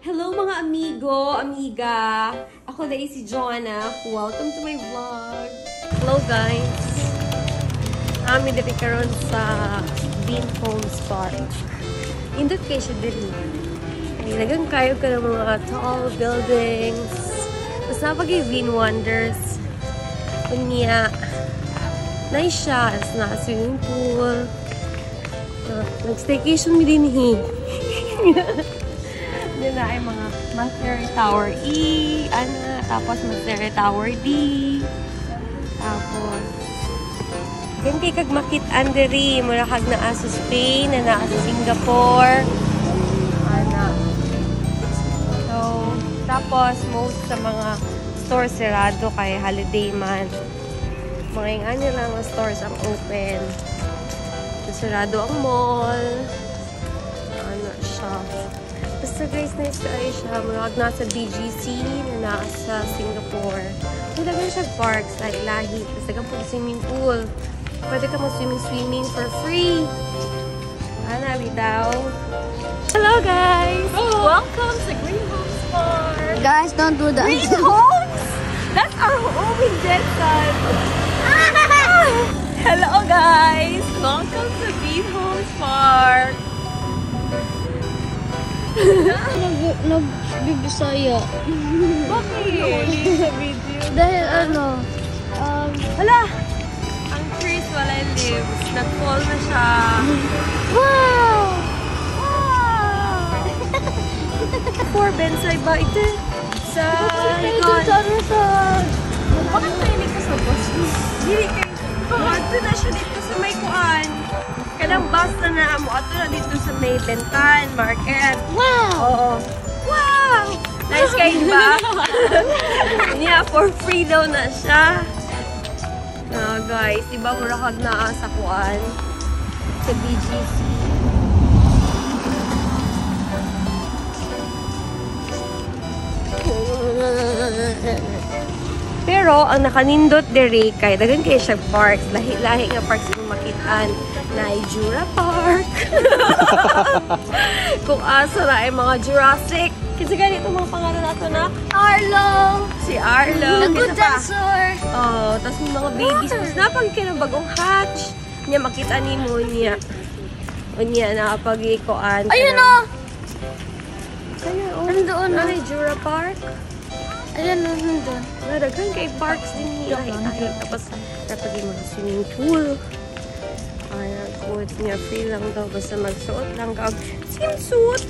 Hello mga amigo, amiga. Ako na si Joanna. Welcome to my vlog. Hello guys. Amin dito karon sa Bean Homes Park. Indot kayo siya din. Ilagang kayo ka ng mga tall buildings. Tapos napag Bean Wonders. Kunya. Nice siya. Tapos naka-swimming pool. Nag-staycation mi din Yan na ay mga Master Tower E, tapos Master Tower D, tapos ganti kag makit-an diri mura kag naa sa Spain, naa sa Singapore, so tapos most sa mga stores sarado kay holiday month, mga ingani lang mga stores ang open, sarado ang mall, siya. Basta guys, nice tayo siya. Marag nasa BGC na nasa Singapore. Nilagay siya parks, like lahi. Tapos nagam po swimming pool. Pwede ka mag-swimming for free. Bitaw. Hello guys! Hello. Welcome to Green Homes Park. Guys, don't do that. Green Homes? That's our home in Jetson. Hello guys! Welcome to Green Homes Park. Nagbibisaya. Bakit? Sa video. Dahil Hala! Ang trees wala leaves. Nag-fall na siya. wow! Wow! Poor Bensay ba ito? Sa likod. Bakit nainig ka sa bus? Dili kayo. Ato na siya dito sa may kuan. Kanang bus na mo. Ato na dito sa may Bentan Market. Wow! Oo. Wow! Nice kayo ba? Yeah, for free daw na siya. Guys, diba mura kag naa sa kuan? Sa BGC. Pero, ang nakanindot diri kay dagan kay siya parks. Lahi-lahi nga parks yung makitaan. Jura Park. Kung asa na ay mga Jurassic. Kasi ganito mga pangalan nato na Arlo! si Arlo. The good dancer! Oh, tapos may mga babies. Tapos napag kinabagong hatch. Niya makita ni mo niya. O niya nakapag-ikoan. Ayun o! Ayun o. Nandoon na. Ay, Jura Park. Ayun o, nandun. Nadagan kay parks din niya. Ay, tapos napag mga swimming pool. Ay, good niya. Free lang daw. Basta magsuot lang ka. Swimsuit!